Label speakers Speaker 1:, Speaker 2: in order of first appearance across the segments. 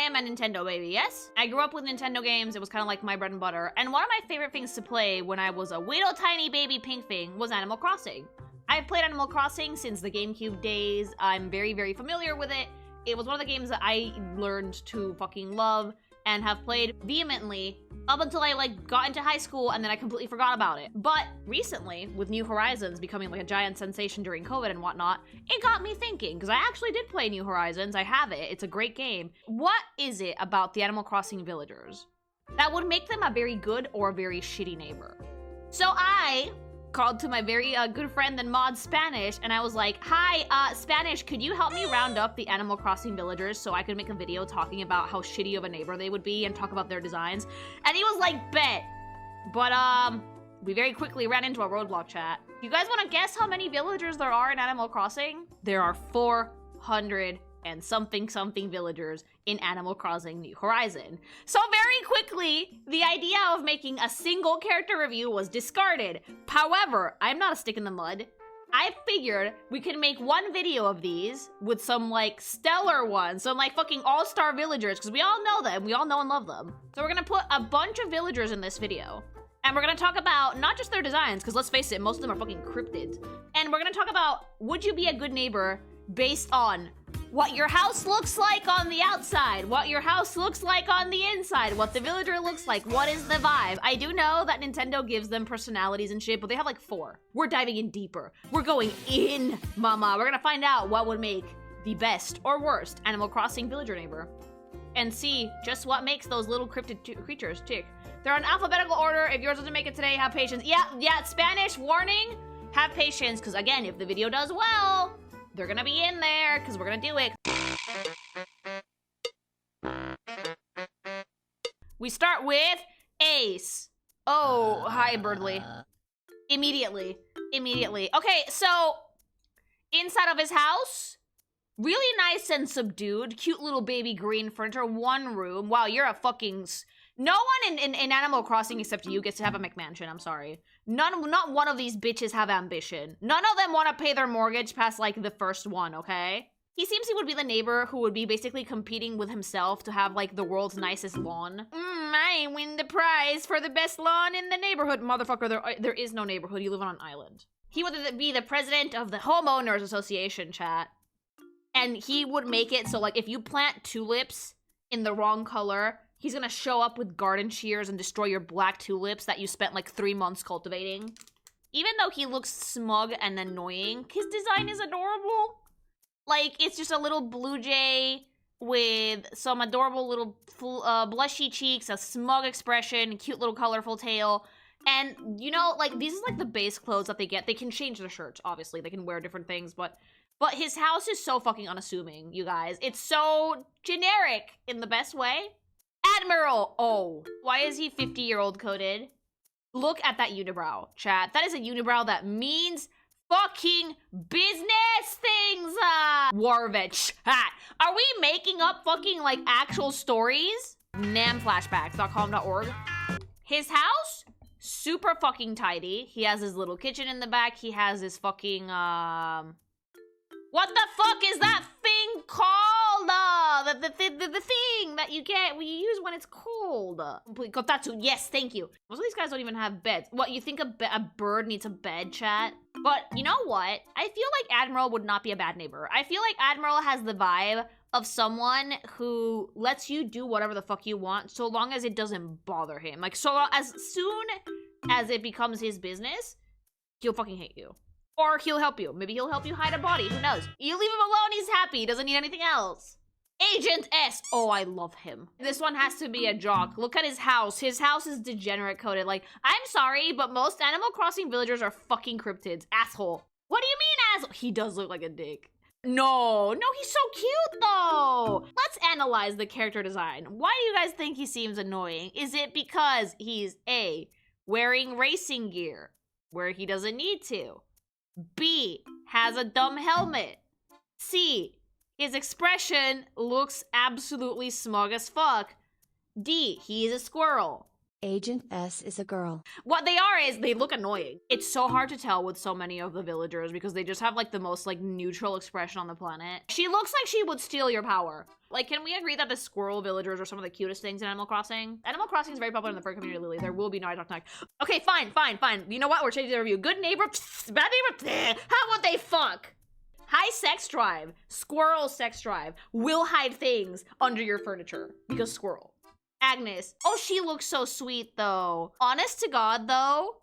Speaker 1: am a Nintendo baby, yes? I grew up with Nintendo games. It was kind of like my bread and butter. And one of my favorite things to play when I was a little tiny baby pink thing was Animal Crossing. I've played Animal Crossing since the GameCube days. I'm very, very familiar with it. It was one of the games that I learned to fucking love and have played vehemently up until I like got into high school, and then I completely forgot about it. But recently, with New Horizons becoming like a giant sensation during COVID and whatnot, it got me thinking, because I actually did play New Horizons. I have it. It's a great game. What is it about the Animal Crossing villagers that would make them a very good or a very shitty neighbor? So I called to my very good friend and mod Spanish, and I was like, hi, Spanish, could you help me round up the Animal Crossing villagers so I could make a video talking about how shitty of a neighbor they would be and talk about their designs? And he was like, bet. But we very quickly ran into a roadblock, chat. You guys want to guess how many villagers there are in Animal Crossing? There are 400 and something villagers in Animal Crossing New Horizon. So very quickly, the idea of making a single character review was discarded. However, I'm not a stick in the mud. I figured we could make one video of these with some like stellar ones, some like fucking all-star villagers, because we all know them, we all know and love them. So we're gonna put a bunch of villagers in this video. And we're gonna talk about not just their designs, because let's face it, most of them are fucking cryptids. And we're gonna talk about, would you be a good neighbor based on what your house looks like on the outside, what your house looks like on the inside, what the villager looks like, what is the vibe? I do know that Nintendo gives them personalities and shit, but they have like 4. We're diving in deeper. We're going in, mama. We're gonna find out what would make the best or worst Animal Crossing villager neighbor and see just what makes those little cryptid creatures tick. They're in alphabetical order. If yours doesn't make it today, have patience. Yeah, Spanish, warning, have patience, because again, if the video does well, they're gonna be in there, because we're gonna do it. We start with Ace. Oh, hi, Birdly. Immediately. Okay, so inside of his house, really nice and subdued. Cute little baby green furniture, one room. Wow, you're a fucking... No one in Animal Crossing except you gets to have a McMansion, I'm sorry. Not one of these bitches have ambition. None of them want to pay their mortgage past, like, the first one, okay? He seems he would be the neighbor who would be basically competing with himself to have, like, the world's nicest lawn. I win the prize for the best lawn in the neighborhood. Motherfucker, there is no neighborhood. You live on an island. He would be the president of the Homeowners Association, chat. And he would make it so, like, if you plant tulips in the wrong color, he's gonna show up with garden shears and destroy your black tulips that you spent like 3 months cultivating. Even though he looks smug and annoying, his design is adorable. Like, it's just a little blue jay with some adorable little blushy cheeks, a smug expression, cute little colorful tail. And, you know, like, these are like the base clothes that they get. They can change their shirts, obviously. They can wear different things, but his house is so fucking unassuming, you guys. It's so generic in the best way. Admiral! Oh, why is he 50-year-old coded? Look at that unibrow, chat. That is a unibrow that means fucking business things! Warvich. Ha! Are we making up fucking, like, actual stories? namflashbacks.com.org. His house? Super fucking tidy. He has his little kitchen in the back. He has his fucking, what the fuck is that thing called? The thing that you get, you use when it's cold. Kotatsu, yes, thank you. Most of these guys don't even have beds. What, you think a bird needs a bed, chat? But you know what? I feel like Admiral would not be a bad neighbor. I feel like Admiral has the vibe of someone who lets you do whatever the fuck you want so long as it doesn't bother him. Like, so as soon as it becomes his business, he'll fucking hate you. Or he'll help you. Maybe he'll help you hide a body. Who knows? You leave him alone, he's happy. He doesn't need anything else. Agent S. Oh, I love him. This one has to be a jock. Look at his house. His house is degenerate coded. Like, I'm sorry, but most Animal Crossing villagers are fucking cryptids. Asshole. What do you mean, asshole? He does look like a dick. No, he's so cute, though. Let's analyze the character design. Why do you guys think he seems annoying? Is it because he's A, wearing racing gear where he doesn't need to? B, has a dumb helmet. C, his expression looks absolutely smug as fuck. D, he is a squirrel.
Speaker 2: Agent S is a girl.
Speaker 1: What they are is they look annoying. It's so hard to tell with so many of the villagers because they just have like the most like neutral expression on the planet. She looks like she would steal your power. Like, can we agree that the squirrel villagers are some of the cutest things in Animal Crossing? Animal Crossing is very popular in the fur community, Lily. There will be no I talk tonight. Okay, fine. You know what? We're changing the review. Good neighbor, bad neighbor, how would they fuck? High sex drive, squirrel sex drive, will hide things under your furniture because squirrel. Agnes, oh, she looks so sweet though. Honest to God though,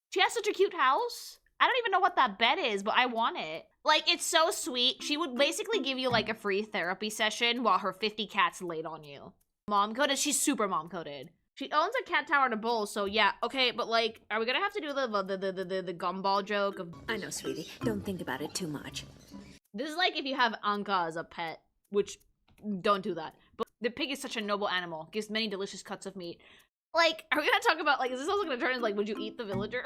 Speaker 1: she has such a cute house. I don't even know what that bed is, but I want it. Like, it's so sweet. She would basically give you like a free therapy session while her 50 cats laid on you. Mom coded, she's super mom coded. She owns a cat tower and a bowl, so yeah, okay, but like, are we gonna have to do the gumball joke of—
Speaker 2: I know, sweetie. Don't think about it too much.
Speaker 1: This is like if you have Ankha as a pet, which, don't do that. But the pig is such a noble animal, gives many delicious cuts of meat. Like, are we gonna talk about, like, is this also gonna turn into like, would you eat the villager?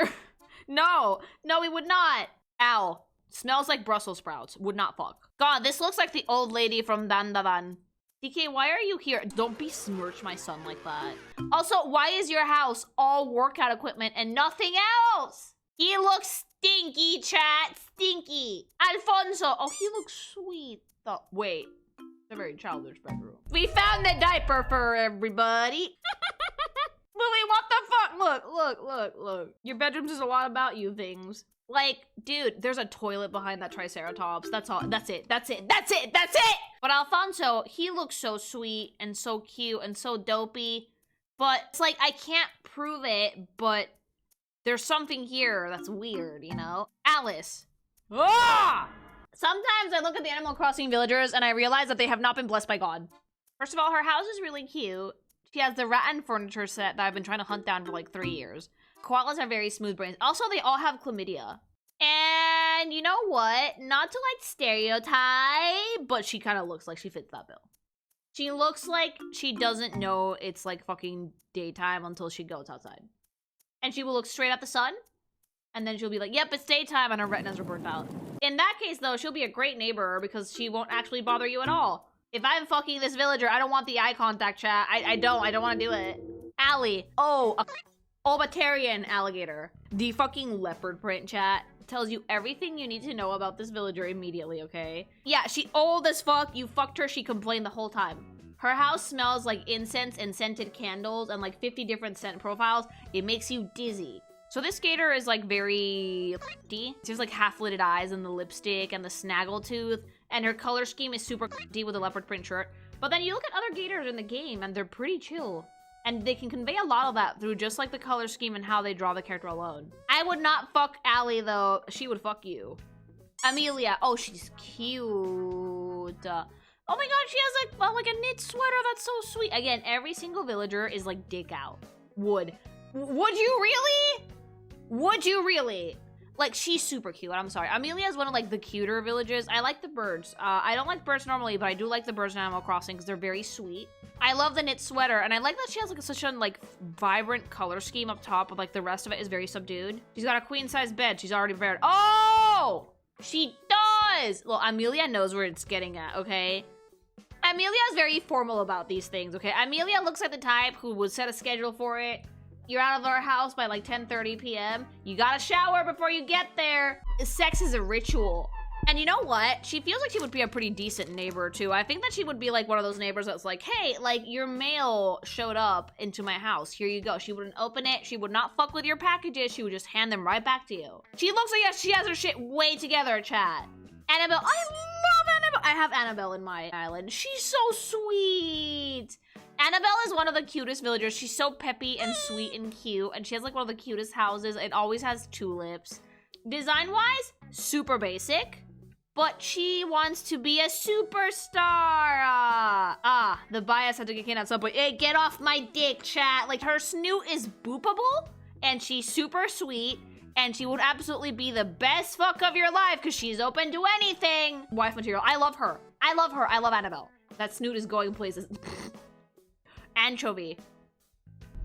Speaker 1: No, we would not. Ow. Smells like Brussels sprouts. Would not fuck. God, this looks like the old lady from Dandadan. DK, why are you here? Don't besmirch my son like that. Also, why is your house all workout equipment and nothing else? He looks stinky, chat. Stinky. Alfonso. Oh, he looks sweet. Oh, wait. It's a very childish bedroom. We found the diaper for everybody. Lily, what the fuck? Look. Your bedroom's just a lot about you things. Like, dude, there's a toilet behind that Triceratops. That's all. That's it. But Alfonso, he looks so sweet and so cute and so dopey. But it's like, I can't prove it, but there's something here that's weird, you know? Alice. Ah! Sometimes I look at the Animal Crossing villagers and I realize that they have not been blessed by God. First of all, her house is really cute. She has the rattan furniture set that I've been trying to hunt down for like 3 years. Koalas have very smooth brains. Also, they all have chlamydia. And you know what? Not to like stereotype, but she kind of looks like she fits that bill. She looks like she doesn't know it's like fucking daytime until she goes outside. And she will look straight at the sun. And then she'll be like, yep, it's daytime, and her retinas are burnt out. In that case, though, she'll be a great neighbor because she won't actually bother you at all. If I'm fucking this villager, I don't want the eye contact, chat. I don't want to do it. Alli. Oh, a Obatarian alligator. The fucking leopard print, chat, tells you everything you need to know about this villager immediately, okay? Yeah, she old as fuck. You fucked her. She complained the whole time. Her house smells like incense and scented candles and like 50 different scent profiles. It makes you dizzy. So this gator is like very deep. She has like half-lidded eyes and the lipstick and the snaggle tooth. And her color scheme is super deep with a leopard print shirt. But then you look at other gators in the game and they're pretty chill. And they can convey a lot of that through just like the color scheme and how they draw the character alone. I would not fuck Alli though. She would fuck you. Amelia. Oh, she's cute. Oh my god, she has like a knit sweater. That's so sweet. Again, every single villager is like dick out. Would you really? Would you really? Like, she's super cute. I'm sorry. Amelia is one of like the cuter villages. I like the birds. I don't like birds normally, but I do like the birds in Animal Crossing because they're very sweet. I love the knit sweater, and I like that she has like such a like vibrant color scheme up top, but like the rest of it is very subdued. She's got a queen-size bed. She's already prepared. Oh, she does. Well, Amelia knows where it's getting at. Okay. Amelia is very formal about these things. Okay. Amelia looks like the type who would set a schedule for it. You're out of our house by like 10:30 p.m. You gotta shower before you get there. Sex is a ritual. And you know what? She feels like she would be a pretty decent neighbor too. I think that she would be like one of those neighbors that's like, hey, like your mail showed up into my house. Here you go. She wouldn't open it. She would not fuck with your packages. She would just hand them right back to you. She looks like she has her shit way together, chat. Annabelle. I love Annabelle. I have Annabelle in my island. She's so sweet. Annabelle is one of the cutest villagers. She's so peppy and sweet and cute. And she has like one of the cutest houses. It always has tulips. Design-wise, super basic. But she wants to be a superstar. The bias had to get in at some point. Hey, get off my dick, chat. Like, her snoot is boopable. And she's super sweet. And she would absolutely be the best fuck of your life because she's open to anything. Wife material. I love her. I love her. I love Annabelle. That snoot is going places. Anchovy.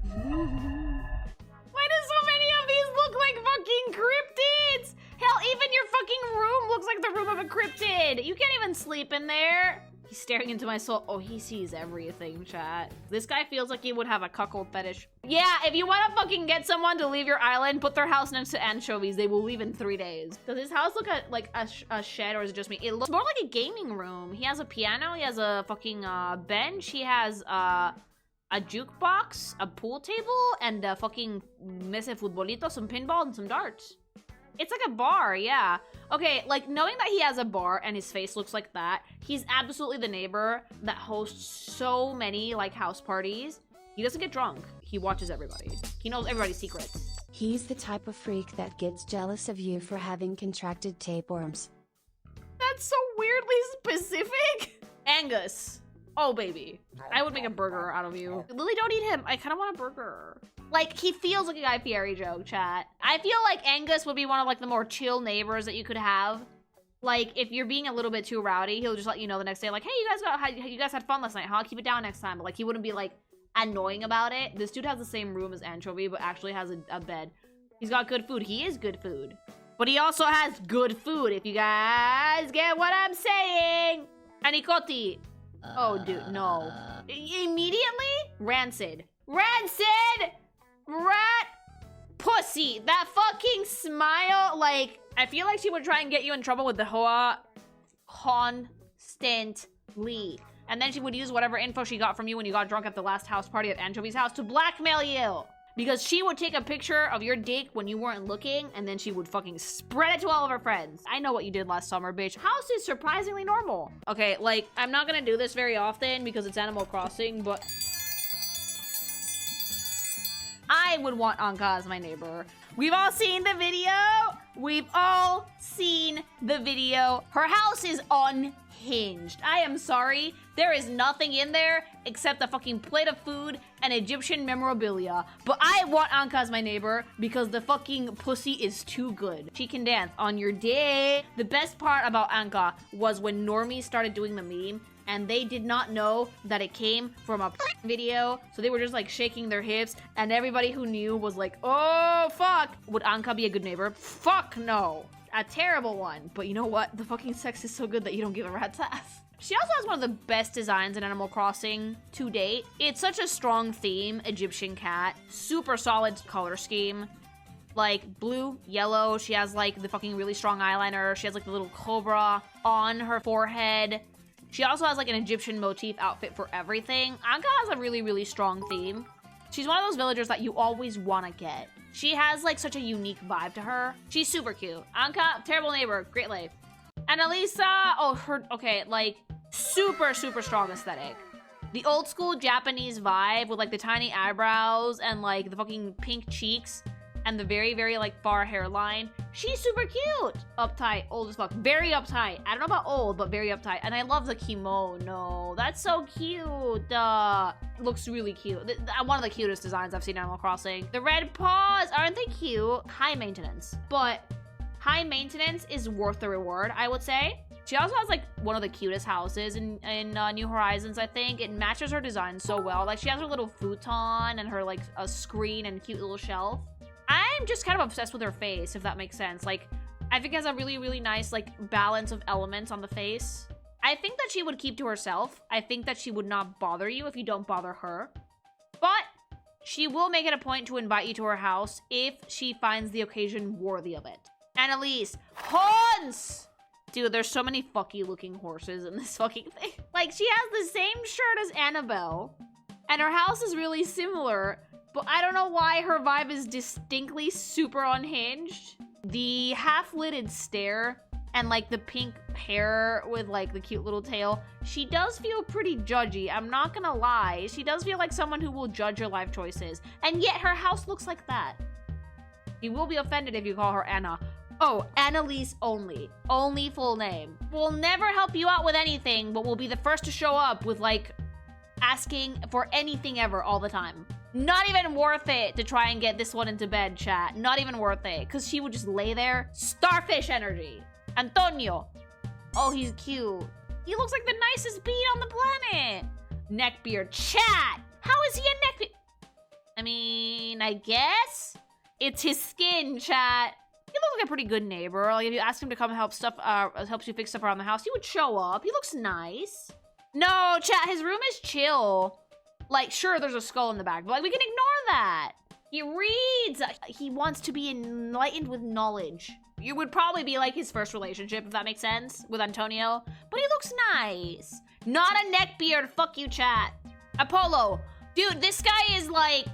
Speaker 1: Why do so many of these look like fucking cryptids? Hell, even your fucking room looks like the room of a cryptid. You can't even sleep in there. He's staring into my soul. Oh, he sees everything, chat. This guy feels like he would have a cuckold fetish. Yeah, if you want to fucking get someone to leave your island, put their house next to anchovies. They will leave in 3 days. Does his house look like a shed, or is it just me? It looks more like a gaming room. He has a piano. He has a fucking bench. He has a jukebox, a pool table, and a fucking mesa futbolito, some pinball, and some darts. It's like a bar, yeah. Okay, like, knowing that he has a bar and his face looks like that, he's absolutely the neighbor that hosts so many, like, house parties. He doesn't get drunk. He watches everybody. He knows everybody's secrets.
Speaker 3: He's the type of freak that gets jealous of you for having contracted tapeworms.
Speaker 1: That's so weirdly specific. Angus. Oh, baby. I would make a burger out of you. Lily, don't eat him. I kind of want a burger. Like, he feels like a Guy Fieri joke, chat. I feel like Angus would be one of, like, the more chill neighbors that you could have. Like, if you're being a little bit too rowdy, he'll just let you know the next day, like, hey, you guys had fun last night, huh? Keep it down next time. But, like, he wouldn't be, like, annoying about it. This dude has the same room as Anchovy, but actually has a bed. He's got good food. He is good food. But he also has good food, if you guys get what I'm saying. Anicotti. Oh, dude, no. Immediately? Rancid. Rancid! Rat pussy. That fucking smile, like, I feel like she would try and get you in trouble with the Hoa constantly. And then she would use whatever info she got from you when you got drunk at the last house party at Anchovy's house to blackmail you. Because she would take a picture of your dick when you weren't looking, and then she would fucking spread it to all of her friends. I know what you did last summer, bitch. House is surprisingly normal. Okay, like, I'm not gonna do this very often because it's Animal Crossing, but I would want Ankha as my neighbor. We've all seen the video. We've all seen the video. Her house is unhinged. I am sorry. There is nothing in there except a fucking plate of food and Egyptian memorabilia. But I want Ankha as my neighbor because the fucking pussy is too good. She can dance on your day. The best part about Ankha was when normies started doing the meme and they did not know that it came from a video, so they were just like shaking their hips, and everybody who knew was like, oh fuck, would Ankha be a good neighbor? Fuck no. A terrible one. But you know what? The fucking sex is so good that you don't give a rat's ass. She also has one of the best designs in Animal Crossing to date. It's such a strong theme, Egyptian cat, super solid color scheme. Like blue, yellow, she has like the fucking really strong eyeliner, she has like the little cobra on her forehead. She also has like an Egyptian motif outfit for everything. Ankha has a really, really strong theme. She's one of those villagers that you always want to get. She has like such a unique vibe to her. She's super cute. Ankha, terrible neighbor, great life. Annalisa, oh, her, okay, like super, super strong aesthetic. The old school Japanese vibe with like the tiny eyebrows and like the fucking pink cheeks and the very, very like far hairline. She's super cute. Uptight, old as fuck. Very uptight. I don't know about old, but very uptight. And I love the kimono. That's so cute. Looks really cute. One of the cutest designs I've seen in Animal Crossing. The red paws, aren't they cute? High maintenance. But high maintenance is worth the reward, I would say. She also has like one of the cutest houses in New Horizons, I think. It matches her design so well. Like she has her little futon and her like a screen and cute little shelf. I'm just kind of obsessed with her face, if that makes sense. Like, I think it has a really, really nice, like, balance of elements on the face. I think that she would keep to herself. I think that she would not bother you if you don't bother her. But she will make it a point to invite you to her house if she finds the occasion worthy of it. Annalise. Horns! Dude, there's so many fucky looking horses in this fucking thing. Like, she has the same shirt as Annabelle. And her house is really similar. But I don't know why her vibe is distinctly super unhinged. The half-lidded stare and like the pink hair with like the cute little tail, she does feel pretty judgy, I'm not gonna lie. She does feel like someone who will judge your life choices. And yet her house looks like that. You will be offended if you call her Anna. Oh, Annalise only. Only full name. We'll never help you out with anything, but we'll be the first to show up with like asking for anything ever all the time. Not even worth it to try and get this one into bed, chat. Not even worth it. Because she would just lay there. Starfish energy. Antonio. Oh, he's cute. He looks like the nicest bean on the planet. Neckbeard. Chat. How is he a neckbeard? I mean, I guess. It's his skin, chat. He looks like a pretty good neighbor. Like, if you ask him to come help stuff, helps you fix stuff around the house, he would show up. He looks nice. No, chat, his room is chill. Like, sure, there's a skull in the back, but like, we can ignore that. He reads. He wants to be enlightened with knowledge. You would probably be like his first relationship, if that makes sense, with Antonio. But he looks nice. Not a neckbeard. Fuck you, chat. Apollo. Dude, this guy is like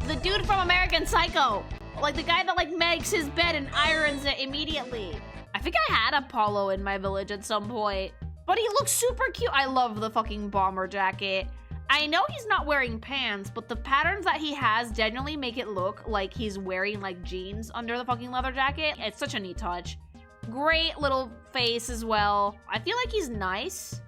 Speaker 1: the dude from American Psycho. Like the guy that like makes his bed and irons it immediately. I think I had Apollo in my village at some point. But he looks super cute. I love the fucking bomber jacket. I know he's not wearing pants, but the patterns that he has genuinely make it look like he's wearing like jeans under the fucking leather jacket. It's such a neat touch. Great little face as well. I feel like he's nice.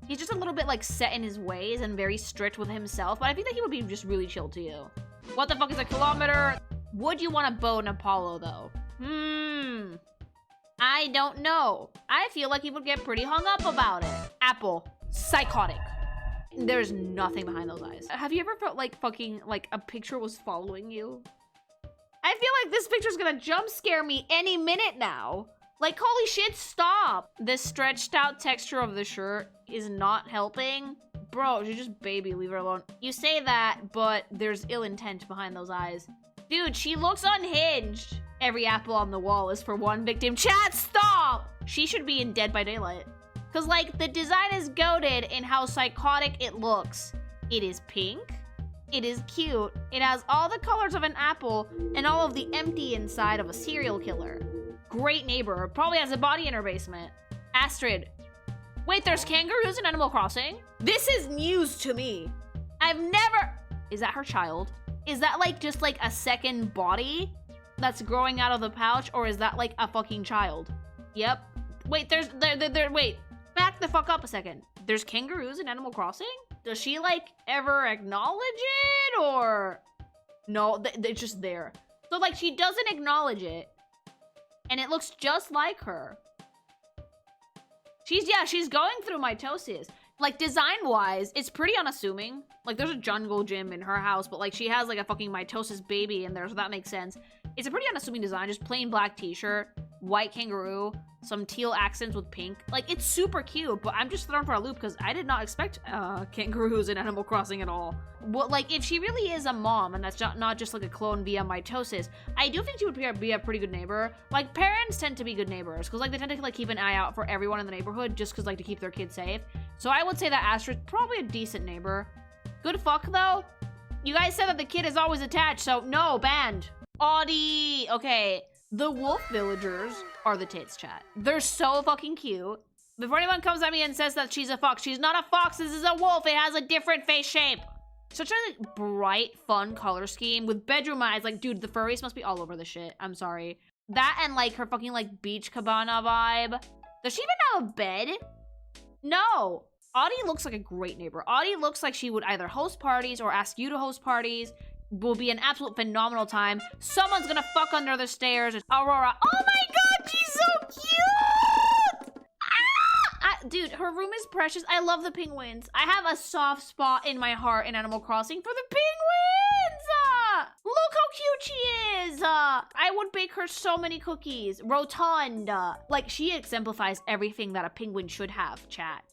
Speaker 1: He's just a little bit like set in his ways and very strict with himself, but I think that he would be just really chill to you. What the fuck is a kilometer? Would you want to bone Apollo though? I don't know. I feel like he would get pretty hung up about it. Apple. Psychotic. There's nothing behind those eyes. Have you ever felt like fucking like a picture was following you? I feel like this picture's gonna jump scare me any minute now. Like, holy shit, stop. This stretched out texture of the shirt is not helping. Bro, she's just baby, leave her alone. You say that, but there's ill intent behind those eyes. Dude, she looks unhinged. Every apple on the wall is for one victim. Chat, stop! She should be in Dead by Daylight. Cause like, the design is goated in how psychotic it looks. It is pink. It is cute. It has all the colors of an apple and all of the empty inside of a serial killer. Great neighbor. Probably has a body in her basement. Astrid. Wait, there's kangaroos in Animal Crossing? This is news to me. I've never... Is that her child? Is that like just like a second body that's growing out of the pouch? Or is that like a fucking child? Yep. Wait, wait. Back the fuck up a second. There's kangaroos in Animal Crossing? Does she like ever acknowledge it or no? They're just there. So like she doesn't acknowledge it, and it looks just like her. She's going through mitosis. Like design wise, it's pretty unassuming. Like there's a jungle gym in her house, but like she has like a fucking mitosis baby in there, so that makes sense. It's a pretty unassuming design, just plain black t-shirt, white kangaroo, some teal accents with pink. Like, it's super cute, but I'm just thrown for a loop because I did not expect kangaroos in Animal Crossing at all. But, like, if she really is a mom and that's not just, like, a clone via mitosis, I do think she would be a pretty good neighbor. Like, parents tend to be good neighbors because, like, they tend to, like, keep an eye out for everyone in the neighborhood just because, like, to keep their kids safe. So I would say that Astrid's probably a decent neighbor. Good fuck, though. You guys said that the kid is always attached, so no, banned. Audie. Okay. The wolf villagers are the tits, chat. They're so fucking cute. Before anyone comes at me and says that she's a fox, she's not a fox. This is a wolf. It has a different face shape. Such a like, bright, fun color scheme with bedroom eyes. Like, dude, the furries must be all over the shit. I'm sorry. That and like her fucking like beach cabana vibe. Does she even have a bed? No. Audie looks like a great neighbor. Audie looks like she would either host parties or ask you to host parties. Will be an absolute phenomenal time. Someone's gonna fuck under the stairs. Aurora. Oh my god, she's so cute! Dude, her room is precious. I love the penguins. I have a soft spot in my heart in Animal Crossing for the penguins! Look how cute she is! I would bake her so many cookies. Rotund. Like, she exemplifies everything that a penguin should have, chat.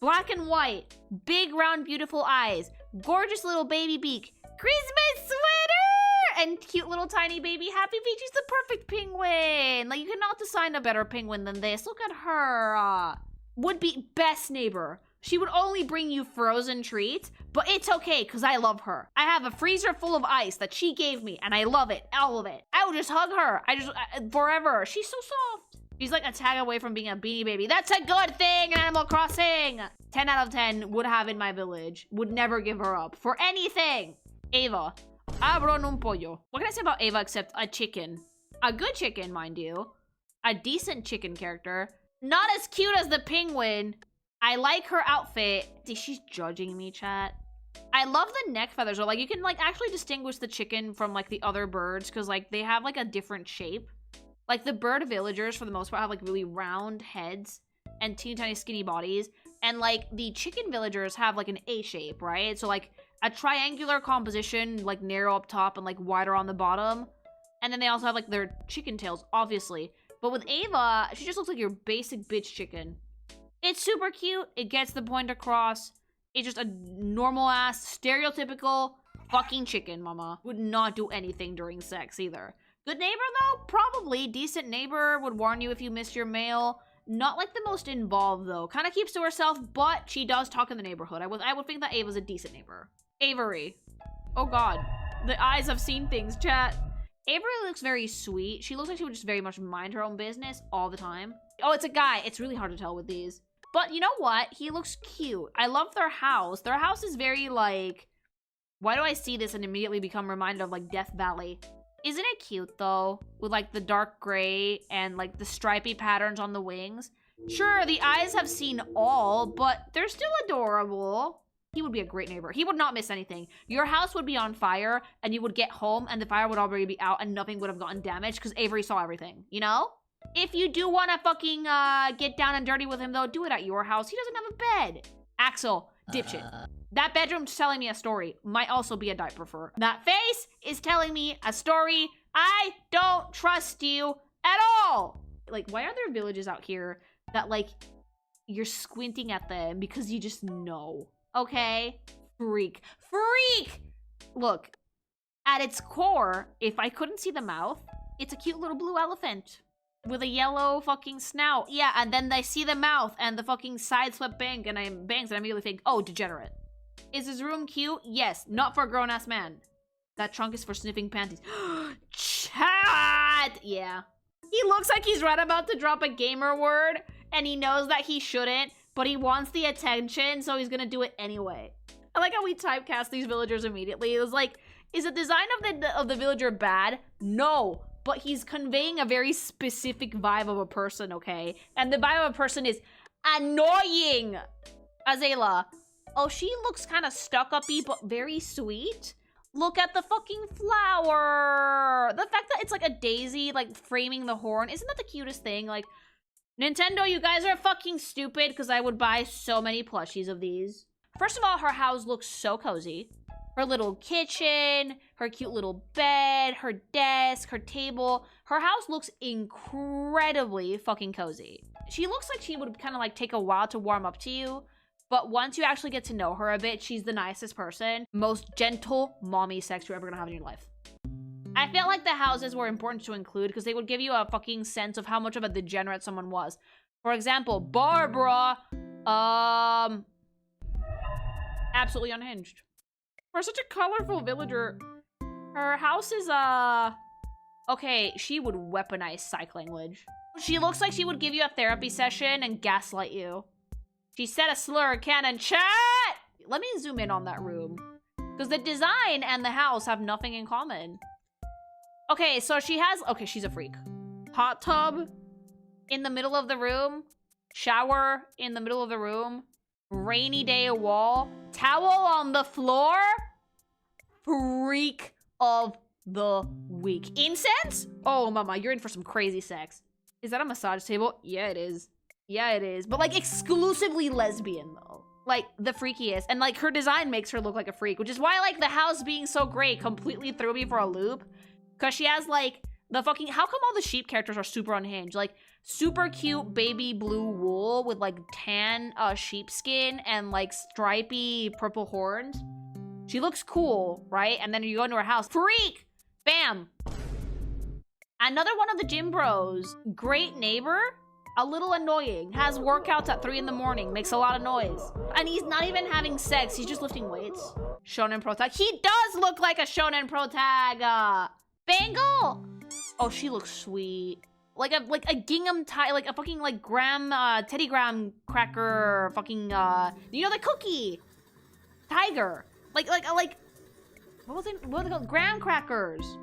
Speaker 1: Black and white. Big, round, beautiful eyes. Gorgeous little baby beak. Christmas sweater! And cute little tiny baby happy feet. She's the perfect penguin. Like, you cannot design a better penguin than this. Look at her. Would be best neighbor. She would only bring you frozen treats, but it's okay because I love her. I have a freezer full of ice that she gave me, and I love it. All of it. I will just hug her. Forever. She's so soft. She's like a tag away from being a beanie baby. That's a good thing in Animal Crossing. 10 out of 10 would have in my village. Would never give her up for anything. Ava. Abro un pollo. What can I say about Ava except a chicken? A good chicken, mind you. A decent chicken character. Not as cute as the penguin. I like her outfit. See, she's judging me, chat. I love the neck feathers. Or, like, you can, like, actually distinguish the chicken from, like, the other birds. Because, like, they have, like, a different shape. Like, the bird villagers, for the most part, have, like, really round heads. And teeny tiny skinny bodies. And, like, the chicken villagers have, like, an A shape, right? So, like, a triangular composition, like, narrow up top and, like, wider on the bottom. And then they also have, like, their chicken tails, obviously. But with Ava, she just looks like your basic bitch chicken. It's super cute. It gets the point across. It's just a normal-ass, stereotypical fucking chicken, mama. Would not do anything during sex either. Good neighbor, though? Probably. Decent neighbor. Would warn you if you missed your mail. Not like the most involved, though. Kind of keeps to herself, but she does talk in the neighborhood. I would think that Ava's a decent neighbor. Avery. Oh, God. The eyes have seen things, chat. Avery looks very sweet. She looks like she would just very much mind her own business all the time. Oh, it's a guy. It's really hard to tell with these. But you know what? He looks cute. I love their house. Their house is very, like... Why do I see this and immediately become reminded of, like, Death Valley? Isn't it cute, though? With, like, the dark gray and, like, the stripy patterns on the wings. Sure, the eyes have seen all, but they're still adorable. He would be a great neighbor. He would not miss anything. Your house would be on fire, and you would get home, and the fire would already be out, and nothing would have gotten damaged, because Avery saw everything, you know? If you do want to fucking get down and dirty with him, though, do it at your house. He doesn't have a bed. Axel, dipshit. That bedroom's telling me a story. Might also be a diaper fur. That face is telling me a story. I don't trust you at all. Like, why are there villages out here that, like, you're squinting at them because you just know? Okay? Freak. Freak! Look, at its core, if I couldn't see the mouth, it's a cute little blue elephant with a yellow fucking snout. Yeah, and then I see the mouth and the fucking side-swept bangs, and I immediately think, oh, degenerate. Is his room cute? Yes. Not for a grown-ass man. That trunk is for sniffing panties. Chat! Yeah. He looks like he's right about to drop a gamer word, and he knows that he shouldn't, but he wants the attention, so he's gonna do it anyway. I like how we typecast these villagers immediately. It was like, is the design of the villager bad? No. But he's conveying a very specific vibe of a person, okay? And the vibe of a person is annoying. Azaela. Oh, she looks kind of stuck-up-y, but very sweet. Look at the fucking flower. The fact that it's like a daisy, like, framing the horn. Isn't that the cutest thing? Like, Nintendo, you guys are fucking stupid, because I would buy so many plushies of these. First of all, her house looks so cozy. Her little kitchen, her cute little bed, her desk, her table. Her house looks incredibly fucking cozy. She looks like she would kind of, like, take a while to warm up to you. But once you actually get to know her a bit, she's the nicest person. Most gentle mommy sex you're ever gonna have in your life. I felt like the houses were important to include because they would give you a fucking sense of how much of a degenerate someone was. For example, Barbara, absolutely unhinged. For such a colorful villager, her house is, okay, she would weaponize psych language. She looks like she would give you a therapy session and gaslight you. She said a slur, cannon, chat! Let me zoom in on that room. Because the design and the house have nothing in common. Okay, so she has, okay, she's a freak. Hot tub in the middle of the room. Shower in the middle of the room. Rainy day wall. Towel on the floor. Freak of the week. Incense? Oh, mama, you're in for some crazy sex. Is that a massage table? Yeah, it is. Yeah, it is. But, like, exclusively lesbian, though. Like, the freakiest. And, like, her design makes her look like a freak, which is why, like, the house being so great completely threw me for a loop. Because she has, like, the fucking... How come all the sheep characters are super unhinged? Like, super cute baby blue wool with, like, tan sheepskin and, like, stripy purple horns. She looks cool, right? And then you go into her house. Freak! Bam! Another one of the gym bros. Great neighbor. A little annoying. Has workouts at 3 in the morning. Makes a lot of noise. And he's not even having sex. He's just lifting weights. Shonen pro tag. He does look like a shonen pro tag. Bangle! Oh, she looks sweet. Like a gingham tie, like a fucking like Teddy Graham cracker fucking you know, the cookie tiger. Like what was it called? Graham crackers.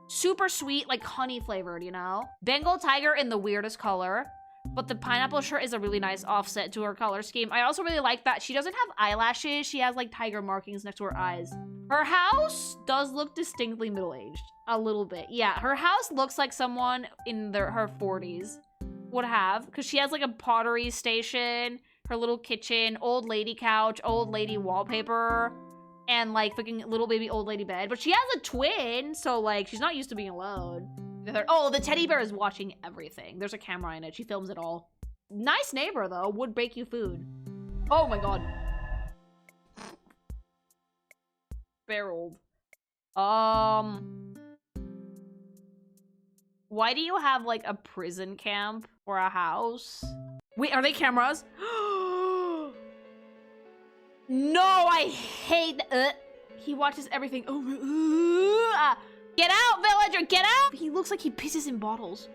Speaker 1: Super sweet, like honey flavored, you know? Bengal tiger in the weirdest color. But the pineapple shirt is a really nice offset to her color scheme. I also really like that she doesn't have eyelashes. She has like tiger markings next to her eyes. Her house does look distinctly middle-aged. A little bit. Yeah, her house looks like someone in her 40s would have. Because she has like a pottery station, her little kitchen, old lady couch, old lady wallpaper, and like fucking little baby old lady bed. But she has a twin, so like she's not used to being alone. Oh, the teddy bear is watching everything. There's a camera in it. She films it all. Nice neighbor, though. Would bake you food. Oh my god. Barold. Why do you have, like, a prison camp or a house? Wait, are they cameras? No, I hate... He watches everything. Oh, get out, villager, get out! He looks like he pisses in bottles.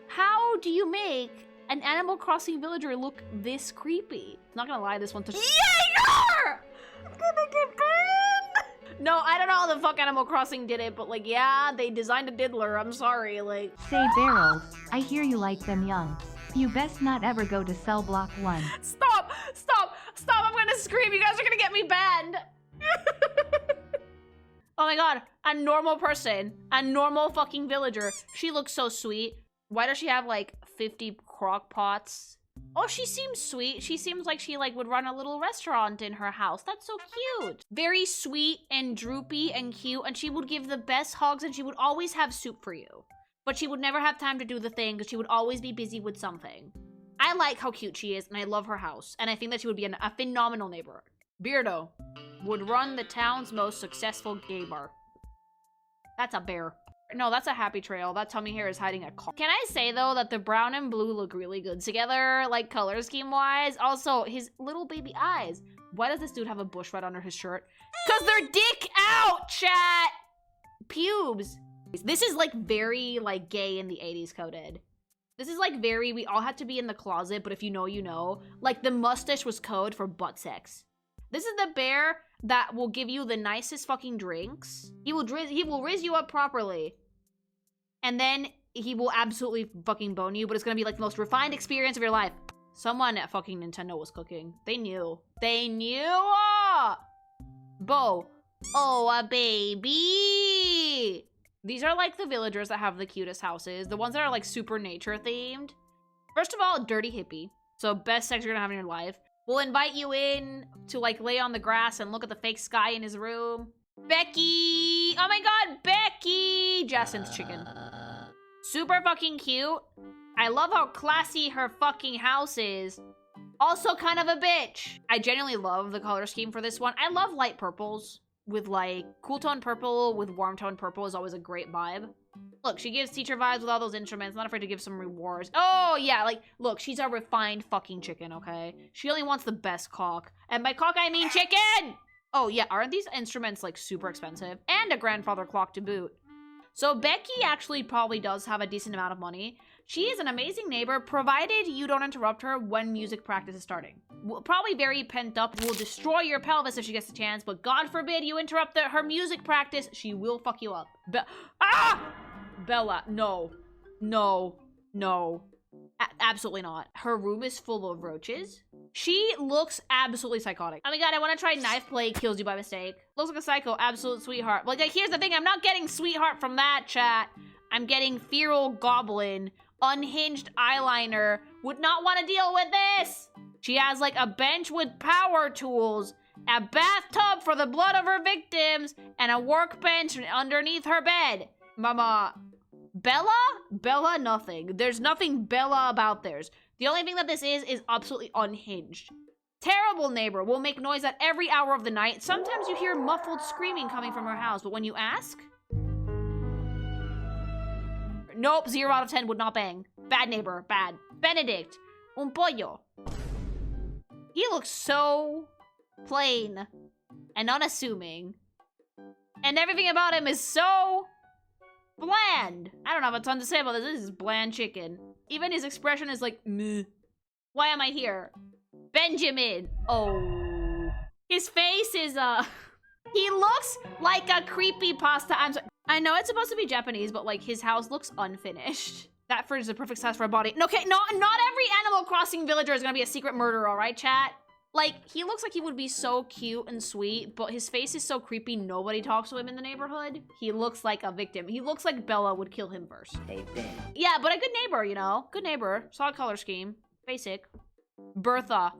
Speaker 1: How do you make an Animal Crossing villager look this creepy? Not gonna lie, this one's... Yeah, I'm gonna get burned! No, I don't know how the fuck Animal Crossing did it, but like, yeah, they designed a diddler. I'm sorry, like...
Speaker 4: Say, Barold, I hear you like them young. You best not ever go to cell block 1.
Speaker 1: Stop! Stop! Stop! I'm gonna scream! You guys are gonna get me banned! Oh my god, a normal person. A normal fucking villager. She looks so sweet. Why does she have like 50 crock pots? Oh, she seems sweet. She seems like she like would run a little restaurant in her house. That's so cute. Very sweet and droopy and cute, and she would give the best hugs, and she would always have soup for you. But she would never have time to do the thing because she would always be busy with something. I like how cute she is, and I love her house, and I think that she would be a phenomenal neighbor. Beardo would run the town's most successful gay bar. That's a bear. No, that's a happy trail. That tummy hair is hiding a car. Can I say, though, that the brown and blue look really good together, like, color scheme-wise? Also, his little baby eyes. Why does this dude have a bush right under his shirt? Because they're dick out, chat! Pubes. This is, like, very, like, gay in the 80s coded. This is, like, very, we all had to be in the closet, but if you know, you know. Like, the mustache was code for butt sex. This is the bear that will give you the nicest fucking drinks. He will riz you up properly. And then he will absolutely fucking bone you, but it's gonna be like the most refined experience of your life. Someone at fucking Nintendo was cooking. They knew. They knew! Beau. Oh, a baby! These are like the villagers that have the cutest houses. The ones that are like super nature themed. First of all, dirty hippie. So best sex you're gonna have in your life. We'll invite you in to like lay on the grass and look at the fake sky in his room. Becky! Oh my god, Becky! Justin's chicken. Super fucking cute. I love how classy her fucking house is. Also kind of a bitch. I genuinely love the color scheme for this one. I love light purples with like cool tone purple with warm tone purple is always a great vibe. Look, she gives teacher vibes with all those instruments. Not afraid to give some rewards. Oh, yeah, like, look, she's a refined fucking chicken, okay? She only wants the best cock. And by cock, I mean chicken! Oh, yeah, aren't these instruments, like, super expensive? And a grandfather clock to boot. So Becky actually probably does have a decent amount of money. She is an amazing neighbor, provided you don't interrupt her when music practice is starting. Probably very pent up, will destroy your pelvis if she gets a chance, but God forbid you interrupt her music practice, she will fuck you up. Bella, no. No. No. Absolutely not. Her room is full of roaches. She looks absolutely psychotic. Oh my god, I want to try knife play kills you by mistake. Looks like a psycho, absolute sweetheart. Like, here's the thing, I'm not getting sweetheart from that, chat. I'm getting feral goblin, unhinged eyeliner, would not want to deal with this. She has like a bench with power tools, a bathtub for the blood of her victims, and a workbench underneath her bed. Mama. Bella? Bella, nothing. There's nothing Bella about theirs. The only thing that this is absolutely unhinged. Terrible neighbor. Will make noise at every hour of the night. Sometimes you hear muffled screaming coming from her house, but when you ask... Nope, 0 out of 10 would not bang. Bad neighbor, bad. Benedict. Un pollo. He looks so plain and unassuming. And everything about him is so... bland. I don't have a ton to say about this. This is bland chicken. Even his expression is like, meh. Why am I here? Benjamin. Oh. His face is, he looks like a creepy pasta. I know it's supposed to be Japanese, but like his house looks unfinished. That fridge is the perfect size for a body. Okay, not every Animal Crossing villager is gonna be a secret murderer, all right, chat? Like, he looks like he would be so cute and sweet, but his face is so creepy, nobody talks to him in the neighborhood. He looks like a victim. He looks like Bella would kill him first. Yeah, but a good neighbor, you know? Good neighbor. Solid color scheme. Basic. Bertha.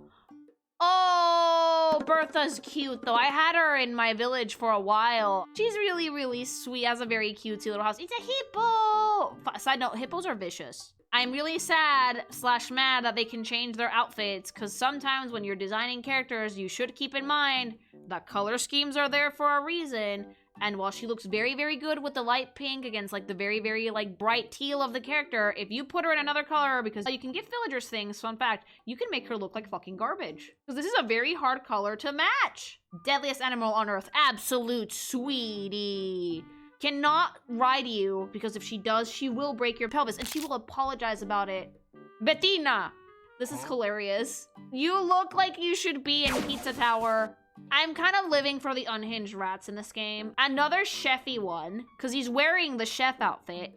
Speaker 1: Oh, Bertha's cute, though. I had her in my village for a while. She's really, really sweet. Has a very cutesy little house. It's a hippo! Side note, hippos are vicious. I'm really sad / mad that they can change their outfits, because sometimes when you're designing characters, you should keep in mind that color schemes are there for a reason. And while she looks very, very good with the light pink against like the very, very like bright teal of the character, if you put her in another color, because you can give villagers things, fun fact, you can make her look like fucking garbage. Because this is a very hard color to match. Deadliest animal on earth, absolute sweetie. Cannot ride you, because if she does, she will break your pelvis and she will apologize about it. Bettina! This is hilarious. You look like you should be in Pizza Tower. I'm kind of living for the unhinged rats in this game. Another chefy one, because he's wearing the chef outfit.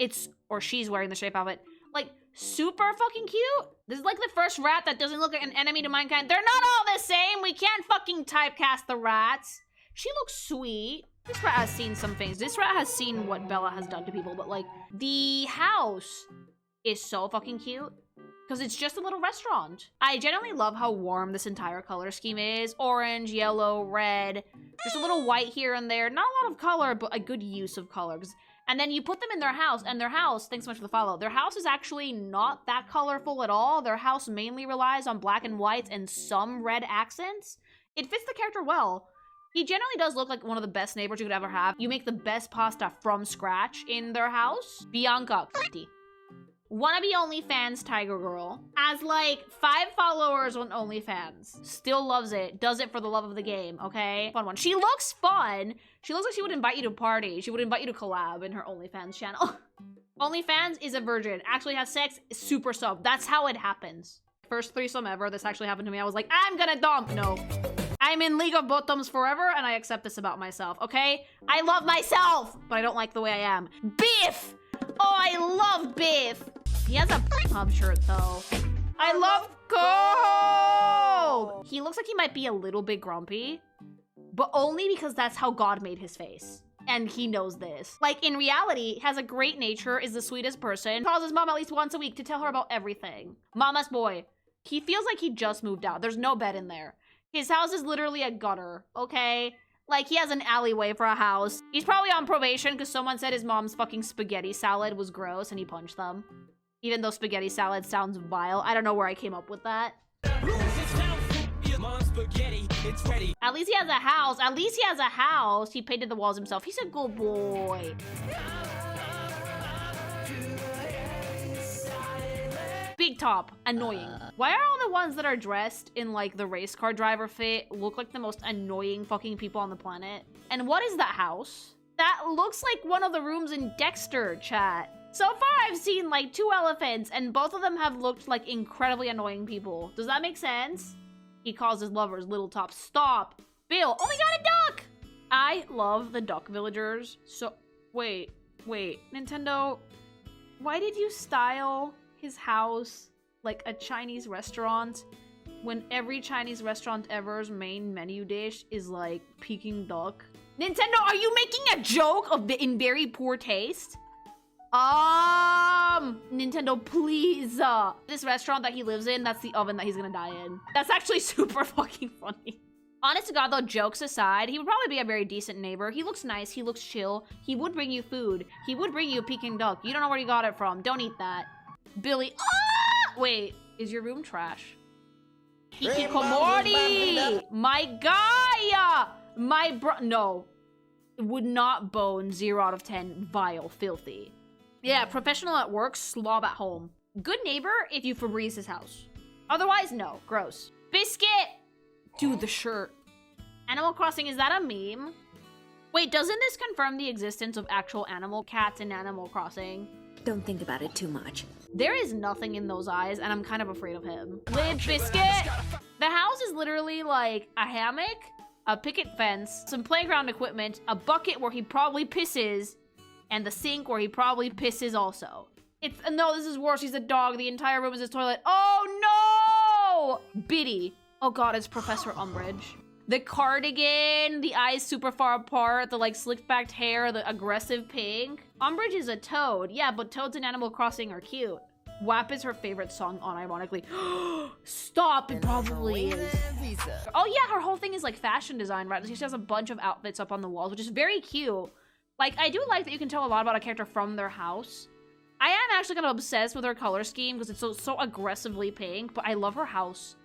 Speaker 1: Or she's wearing the chef outfit. Like, super fucking cute. This is like the first rat that doesn't look like an enemy to mankind. They're not all the same. We can't fucking typecast the rats. She looks sweet. This rat has seen some things. This rat has seen what Bella has done to people, but like, the house is so fucking cute. Because it's just a little restaurant. I genuinely love how warm this entire color scheme is. Orange, yellow, red. Just a little white here and there. Not a lot of color, but a good use of colors. And then you put them in their house, and their house, thanks so much for the follow, their house is actually not that colorful at all. Their house mainly relies on black and whites and some red accents. It fits the character well. He generally does look like one of the best neighbors you could ever have. You make the best pasta from scratch in their house. Bianca. Wannabe OnlyFans Tiger Girl. Has like 5 followers on OnlyFans. Still loves it. Does it for the love of the game, okay? Fun one. She looks fun. She looks like she would invite you to a party. She would invite you to collab in her OnlyFans channel. OnlyFans is a virgin. Actually has sex, super sub. That's how it happens. First threesome ever. This actually happened to me. I was like, I'm gonna dump. No. I'm in League of Bottoms forever, and I accept this about myself, okay? I love myself, but I don't like the way I am. Biff! Oh, I love Biff! He has a pub shirt, though. I love gold! He looks like he might be a little bit grumpy, but only because that's how God made his face. And he knows this. Like, in reality, has a great nature, is the sweetest person, calls his mom at least once a week to tell her about everything. Mama's boy. He feels like he just moved out. There's no bed in there. His house is literally a gutter, okay? Like, he has an alleyway for a house. He's probably on probation because someone said his mom's fucking spaghetti salad was gross and he punched them. Even though spaghetti salad sounds vile. I don't know where I came up with that. At least he has a house. At least he has a house. He painted the walls himself. He's a good boy. Big top. Annoying. Why are all the ones that are dressed in like the race car driver fit look like the most annoying fucking people on the planet? And what is that house? That looks like one of the rooms in Dexter, chat. So far, I've seen like 2 elephants, and both of them have looked like incredibly annoying people. Does that make sense? He calls his lovers little tops. Stop. Bill. Oh my god, a duck! I love the duck villagers. So, wait. Nintendo, why did you style his house like a Chinese restaurant when every Chinese restaurant ever's main menu dish is like Peking duck? Nintendo, are you making a joke in very poor taste? Nintendo, please. This restaurant that he lives in, that's the oven that he's gonna die in. That's actually super fucking funny. Honest to God, though, jokes aside, he would probably be a very decent neighbor. He looks nice. He looks chill. He would bring you food. He would bring you Peking duck. You don't know where you got it from. Don't eat that. Billy. Wait, is your room trash? Hikikomori! My guy! My no. Would not bone 0 out of 10. Vile. Filthy. Yeah, professional at work, slob at home. Good neighbor if you Febreze his house. Otherwise, no. Gross. Biskit! Dude, the shirt. Animal Crossing, is that a meme? Wait, doesn't this confirm the existence of actual animal cats in Animal Crossing?
Speaker 2: Don't think about it too much.
Speaker 1: There is nothing in those eyes, and I'm kind of afraid of him. Live Biskit! The house is literally like a hammock, a picket fence, some playground equipment, a bucket where he probably pisses, and the sink where he probably pisses also. No, this is worse. He's a dog. The entire room is his toilet. Oh, no! Biddy. Oh, God, it's Professor Umbridge. The cardigan, the eyes super far apart, the, like, slicked-backed hair, the aggressive pink. Umbridge is a toad. Yeah, but toads in Animal Crossing are cute. WAP is her favorite song, unironically. Stop, it probably is. Oh, yeah, her whole thing is, like, fashion design, right? She has a bunch of outfits up on the walls, which is very cute. Like, I do like that you can tell a lot about a character from their house. I am actually kind of obsessed with her color scheme because it's so aggressively pink, but I love her house.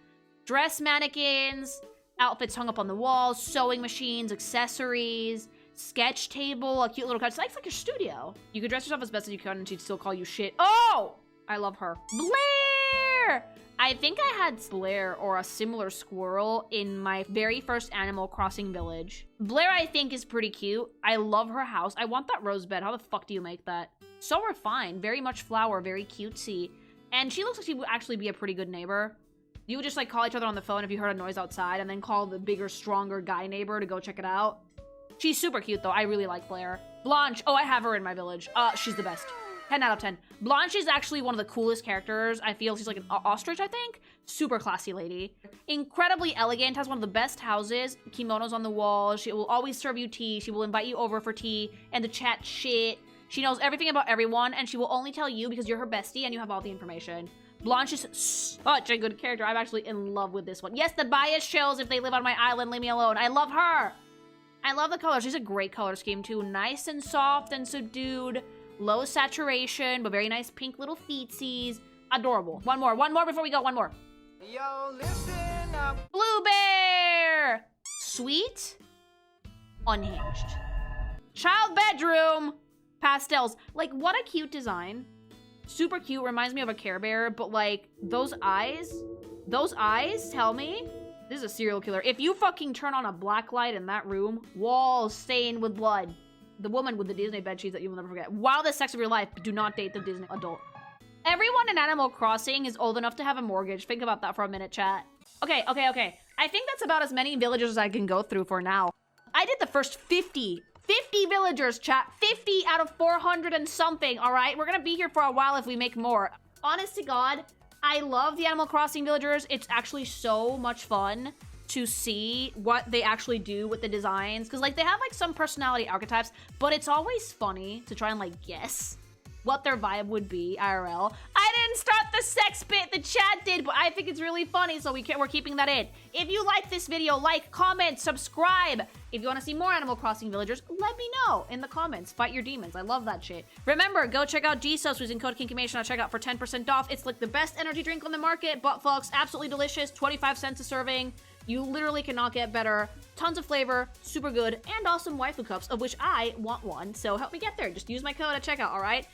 Speaker 1: Dress mannequins, outfits hung up on the walls, sewing machines, accessories, sketch table, a cute little couch. It's like your studio. You could dress yourself as best as you can and she'd still call you shit. Oh! I love her. Blair! I think I had Blair or a similar squirrel in my very first Animal Crossing village. Blair, I think, is pretty cute. I love her house. I want that rose bed. How the fuck do you make that? So refined. Very much flower. Very cutesy. And she looks like she would actually be a pretty good neighbor. You would just like call each other on the phone if you heard a noise outside and then call the bigger, stronger guy neighbor to go check it out. She's super cute though. I really like Blair. Blanche. Oh, I have her in my village. She's the best. 10 out of 10. Blanche is actually one of the coolest characters. I feel she's like an ostrich, I think. Super classy lady. Incredibly elegant, has one of the best houses. Kimonos on the wall. She will always serve you tea. She will invite you over for tea and to chat shit. She knows everything about everyone and she will only tell you because you're her bestie and you have all the information. Blanche is such a good character. I'm actually in love with this one. Yes, the bias shows if they live on my island, leave me alone. I love her. I love the color. She's a great color scheme too. Nice and soft and subdued. Low saturation, but very nice pink little feetsies. Adorable. One more before we go. One more.
Speaker 5: Yo, listen up.
Speaker 1: Blue Bear! Sweet. Unhinged. Child bedroom. Pastels. Like, what a cute design. Super cute. Reminds me of a Care Bear, but like, those eyes tell me this is a serial killer. If you fucking turn on a black light in that room, walls stained with blood. The woman with the Disney bedsheets that you will never forget. Wildest sex of your life, but do not date the Disney adult. Everyone in Animal Crossing is old enough to have a mortgage. Think about that for a minute, chat. Okay. I think that's about as many villagers as I can go through for now. I did the first 50 villagers, chat. 50 out of 400 and something, all right? We're gonna be here for a while if we make more. Honest to God, I love the Animal Crossing villagers. It's actually so much fun to see what they actually do with the designs. Because, like, they have, like, some personality archetypes, but it's always funny to try and, like, guess what their vibe would be, IRL. I didn't start the sex bit, the chat did, but I think it's really funny, so we're keeping that in. If you like this video, like, comment, subscribe. If you want to see more Animal Crossing villagers, let me know in the comments. Fight your demons. I love that shit. Remember, go check out GSOS using code Kinkymation on checkout for 10% off. It's, like, the best energy drink on the market, butt fucks, absolutely delicious, 25 cents a serving. You literally cannot get better. Tons of flavor, super good, and awesome waifu cups, of which I want one. So help me get there. Just use my code at checkout, all right?